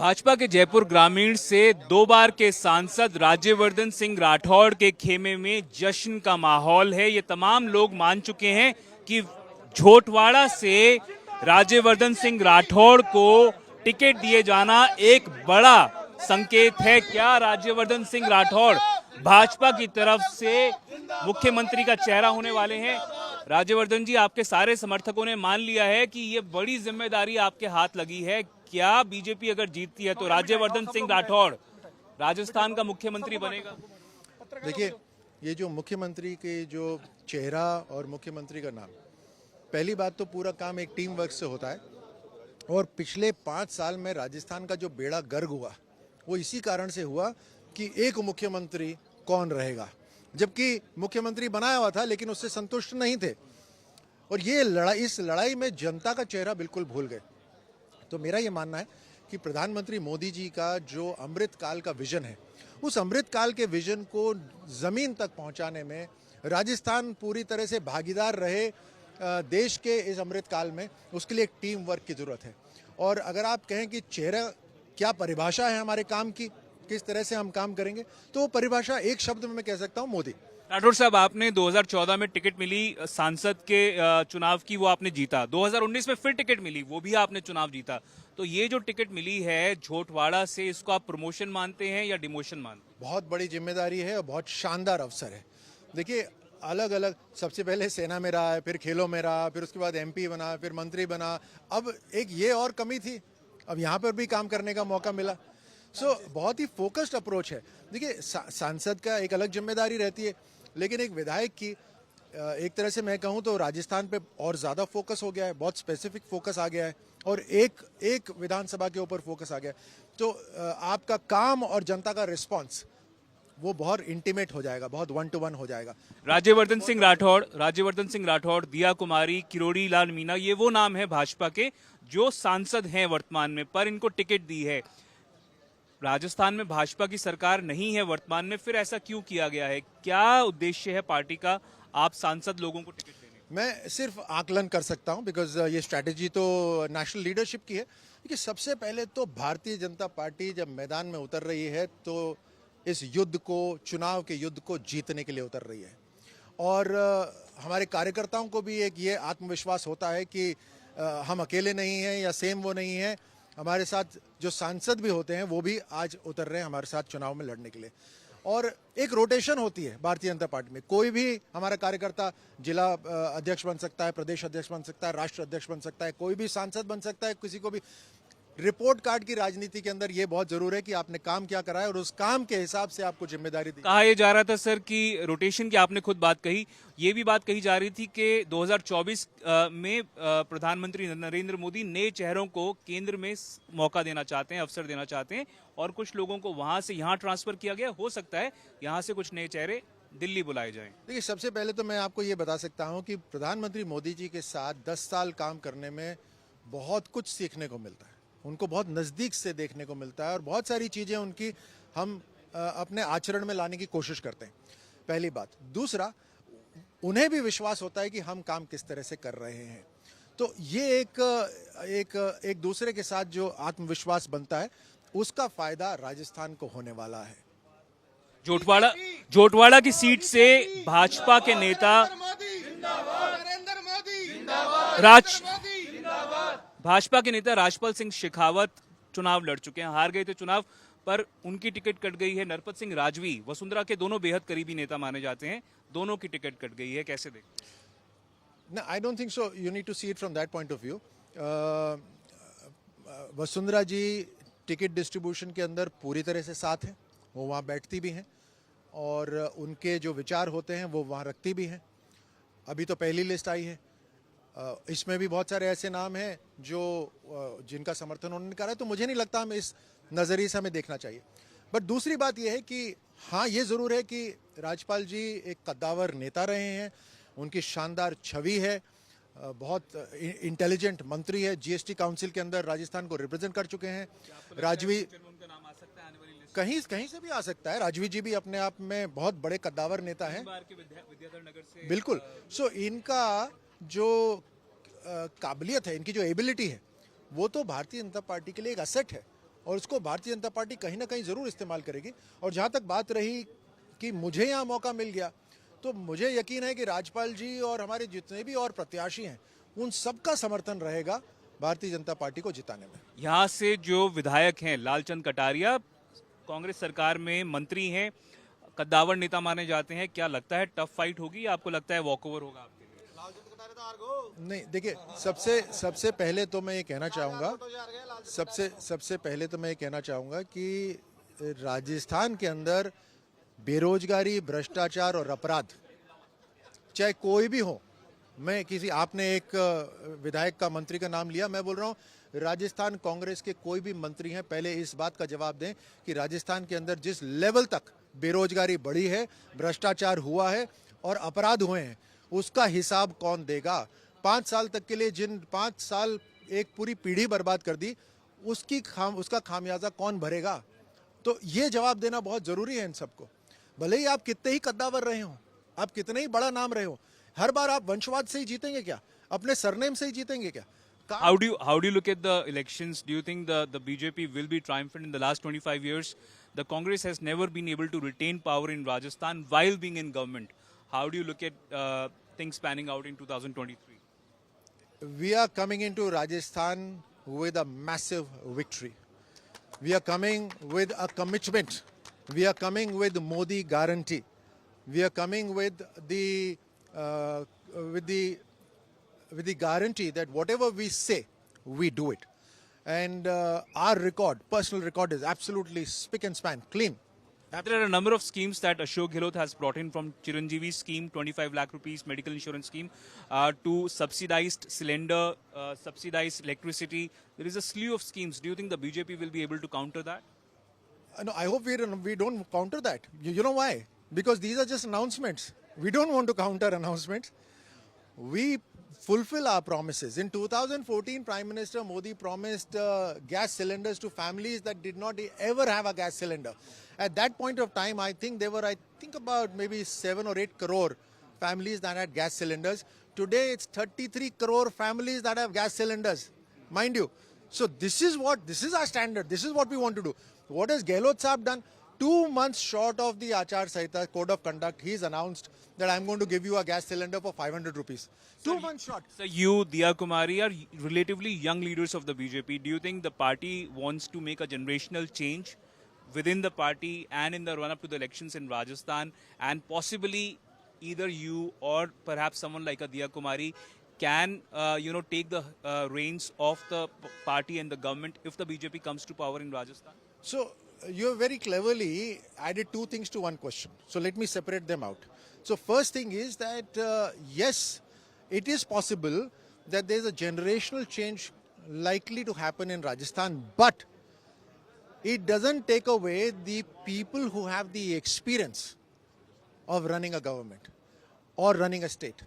भाजपा के जयपुर ग्रामीण से 2 बार के सांसद राज्यवर्धन सिंह राठौड़ के खेमे में जश्न का माहौल है। ये तमाम लोग मान चुके हैं कि झोटवाड़ा से राज्यवर्धन सिंह राठौड़ को टिकट दिए जाना एक बड़ा संकेत है। क्या राज्यवर्धन सिंह राठौड़ भाजपा की तरफ से मुख्यमंत्री का चेहरा होने वाले हैं? राज्यवर्धन जी, आपके सारे समर्थकों ने मान लिया है कि ये बड़ी जिम्मेदारी आपके हाथ लगी है। क्या बीजेपी अगर जीतती है तो राज्यवर्धन सिंह राठौड़ राजस्थान का मुख्यमंत्री बनेगा? देखिए, ये जो मुख्यमंत्री के जो चेहरा और मुख्यमंत्री का नाम, पहली बात तो पूरा काम एक टीम वर्क से होता है और पिछले 5 साल में राजस्थान का जो बेड़ा गर्क हुआ वो इसी कारण से हुआ कि एक मुख्यमंत्री कौन रहेगा, जबकि मुख्यमंत्री बनाया हुआ था लेकिन उससे संतुष्ट नहीं थे और इस लड़ाई में जनता का चेहरा बिल्कुल भूल गए। तो मेरा ये मानना है कि प्रधानमंत्री मोदी जी का जो अमृत काल का विजन है, उस अमृत काल के विजन को जमीन तक पहुंचाने में राजस्थान पूरी तरह से भागीदार रहे। देश के इस अमृत काल में उसके लिए एक टीम वर्क की जरूरत है। और अगर आप कहें कि चेहरा क्या परिभाषा है हमारे काम की, किस तरह से हम काम करेंगे, तो वो परिभाषा एक शब्द में मैं कह सकता हूँ, मोदी। राठौड़ साहब, आपने 2014 में टिकट मिली सांसद के चुनाव की, वो आपने जीता। 2019 में फिर टिकट मिली, वो भी आपने चुनाव जीता। तो ये जो टिकट मिली है झोटवाड़ा से, इसको आप प्रमोशन मानते हैं या डिमोशन मानते हैं? बहुत बड़ी जिम्मेदारी है और बहुत शानदार अवसर है। देखिए, अलग अलग, सबसे पहले सेना में रहा है, फिर खेलों में रहा, फिर उसके बाद एमपी बना, फिर मंत्री बना। अब एक ये और कमी थी, अब यहाँ पर भी काम करने का मौका मिला। बहुत ही फोकस्ड अप्रोच है। देखिए, सांसद का एक अलग जिम्मेदारी रहती है, लेकिन एक विधायक की एक तरह से मैं कहूँ तो राजस्थान पे और ज़्यादा फोकस हो गया है, बहुत स्पेसिफिक फोकस आ गया है और एक विधानसभा के ऊपर फोकस आ गया है। तो आपका काम और जनता का रिस्पॉन्स वो बहुत इंटीमेट हो जाएगा, बहुत 1 to 1 हो जाएगा। राज्यवर्धन सिंह राठौड़, दिया कुमारी, किरोड़ी लाल मीणा, ये वो नाम है भाजपा के जो सांसद हैं वर्तमान में, पर इनको टिकट दी है। राजस्थान में भाजपा की सरकार नहीं है वर्तमान में, फिर ऐसा क्यों किया गया है? क्या उद्देश्य है पार्टी का आप सांसद लोगों को टिकट देने? मैं सिर्फ आकलन कर सकता हूं, बिकॉज ये स्ट्रैटेजी तो नेशनल लीडरशिप की है कि सबसे पहले तो भारतीय जनता पार्टी जब मैदान में उतर रही है तो इस युद्ध को, चुनाव के युद्ध को जीतने के लिए उतर रही है। और हमारे कार्यकर्ताओं को भी एक ये आत्मविश्वास होता है कि हम अकेले नहीं हैं या सेम वो नहीं है। हमारे साथ जो सांसद भी होते हैं वो भी आज उतर रहे हैं हमारे साथ चुनाव में लड़ने के लिए। और एक रोटेशन होती है भारतीय जनता पार्टी में, कोई भी हमारा कार्यकर्ता जिला अध्यक्ष बन सकता है, प्रदेश अध्यक्ष बन सकता है, राष्ट्र अध्यक्ष बन सकता है, कोई भी सांसद बन सकता है, किसी को भी। रिपोर्ट कार्ड की राजनीति के अंदर ये बहुत जरूर है कि आपने काम क्या करा है और उस काम के हिसाब से आपको जिम्मेदारी दी। कहा यह जा रहा था सर कि रोटेशन की आपने खुद बात कही, ये भी बात कही जा रही थी कि 2024 में प्रधानमंत्री नरेंद्र मोदी नए चेहरों को केंद्र में मौका देना चाहते हैं, अवसर देना चाहते हैं और कुछ लोगों को वहां से यहाँ ट्रांसफर किया गया। हो सकता है यहाँ से कुछ नए चेहरे दिल्ली बुलाए जाएं। देखिए, सबसे पहले तो मैं आपको ये बता सकता हूँ कि प्रधानमंत्री मोदी जी के साथ 10 साल काम करने में बहुत कुछ सीखने को मिलता है, उनको बहुत नज़दीक से देखने को मिलता है और बहुत सारी चीज़ें उनकी हम अपने आचरण में लाने की कोशिश करते हैं, पहली बात। दूसरा, उन्हें भी विश्वास होता है कि हम काम किस तरह से कर रहे हैं। तो ये एक दूसरे के साथ जो आत्मविश्वास बनता है उसका फायदा राजस्थान को होने वाला है। झोटवाड़ा की सीट से भाजपा के नेता राजपाल सिंह शेखावत चुनाव लड़ चुके हैं, हार गए थे चुनाव, पर उनकी टिकट कट गई है। नरपत सिंह राजवी वसुंधरा के दोनों बेहद करीबी नेता माने जाते हैं, दोनों की टिकट कट गई है, कैसे देखें? No, I don't think so. You need to see it from that point of view. Vasundhara ji ticket distribution के अंदर पूरी तरह से साथ हैं, वो वहाँ बैठती भी हैं और उनके जो विचार होते हैं वो वहाँ रखती भी हैं। अभी तो पहली लिस्ट आई है, इसमें भी बहुत सारे ऐसे नाम हैं जो जिनका समर्थन उन्होंने करा है, तो मुझे नहीं लगता हमें इस नज़रिए से हमें देखना चाहिए। बट दूसरी बात यह है कि हाँ, ये ज़रूर है कि राज्यपाल जी एक कद्दावर नेता रहे हैं, उनकी शानदार छवि है, बहुत इंटेलिजेंट मंत्री है, जीएसटी काउंसिल के अंदर राजस्थान को रिप्रेजेंट कर चुके हैं। राजवी कहीं से भी आ सकता है, राजवी जी भी अपने आप में बहुत बड़े कद्दावर नेता हैं, बिल्कुल। इनका जो काबिलियत है, इनकी जो एबिलिटी है, वो तो भारतीय जनता पार्टी के लिए एक असेट है और उसको भारतीय जनता पार्टी कहीं ना कहीं ज़रूर इस्तेमाल करेगी। और जहाँ तक बात रही कि मुझे यहाँ मौका मिल गया, तो मुझे यकीन है कि राजपाल जी और हमारे जितने भी और प्रत्याशी हैं उन सबका समर्थन रहेगा भारतीय जनता पार्टी को जिताने में। यहाँ से जो विधायक हैं लालचंद कटारिया कांग्रेस सरकार में मंत्री हैं, कद्दावर नेता माने जाते हैं, क्या लगता है टफ फाइट होगी या आपको लगता है वॉकओवर होगा आपके लिए? नहीं, देखिए, सबसे सबसे पहले तो मैं ये कहना चाहूँगा सबसे पहले तो मैं ये कहना चाहूँगा कि राजस्थान के अंदर बेरोजगारी, भ्रष्टाचार और अपराध, चाहे कोई भी हो, मैं किसी, आपने एक विधायक का, मंत्री का नाम लिया, मैं बोल रहा हूँ राजस्थान कांग्रेस के कोई भी मंत्री हैं, पहले इस बात का जवाब दें कि राजस्थान के अंदर जिस लेवल तक बेरोजगारी बढ़ी है, भ्रष्टाचार हुआ है और अपराध हुए हैं, उसका हिसाब कौन देगा? 5 साल तक के लिए जिन 5 साल एक पूरी पीढ़ी बर्बाद कर दी, उसका खामियाजा कौन भरेगा? तो ये जवाब देना बहुत जरूरी है इन सबको। भले ही आप कितने ही कद्दावर रहे हो, आप कितने ही बड़ा नाम रहे हो, हर बार आप वंशवाद से ही जीतेंगे क्या? अपने सरनेम से ही जीतेंगे क्या? How do you look at the elections? Do you think the BJP will be triumphant? In the last 25 years, the Congress has never been able to retain power in Rajasthan while being in government. How do you look at things panning out in 2023? We are coming into Rajasthan with a massive victory. We are coming with a commitment. We are coming with Modi guarantee. We are coming with the guarantee that whatever we say, we do it. And our record, personal record, is absolutely spick and span, clean. There are a number of schemes that Ashok Gehlot has brought in, from Chiranjeevi scheme, 25 lakh rupees medical insurance scheme, to subsidized cylinder, subsidized electricity. There is a slew of schemes. Do you think the BJP will be able to counter that? No, I hope we don't counter that. You know why? Because these are just announcements. We don't want to counter announcements. We fulfill our promises. In 2014, Prime Minister Modi promised gas cylinders to families that did not ever have a gas cylinder. At that point of time, I think there were, about maybe 7 or 8 crore families that had gas cylinders. Today, it's 33 crore families that have gas cylinders, mind you. So this is our standard. This is what we want to do. What has Gehlot Saab done? 2 months short of the Achar Sanhita Code of Conduct, he's announced that I'm going to give you a gas cylinder for 500 rupees. 2 months short. So you, Diya Kumari, are relatively young leaders of the BJP. Do you think the party wants to make a generational change within the party and in the run-up to the elections in Rajasthan, and possibly either you or perhaps someone like a Diya Kumari can take the reins of the party and the government if the BJP comes to power in Rajasthan? So you have very cleverly added 2 things to one question. So let me separate them out. So first thing is that yes, it is possible that there is a generational change likely to happen in Rajasthan, but it doesn't take away the people who have the experience of running a government or running a state.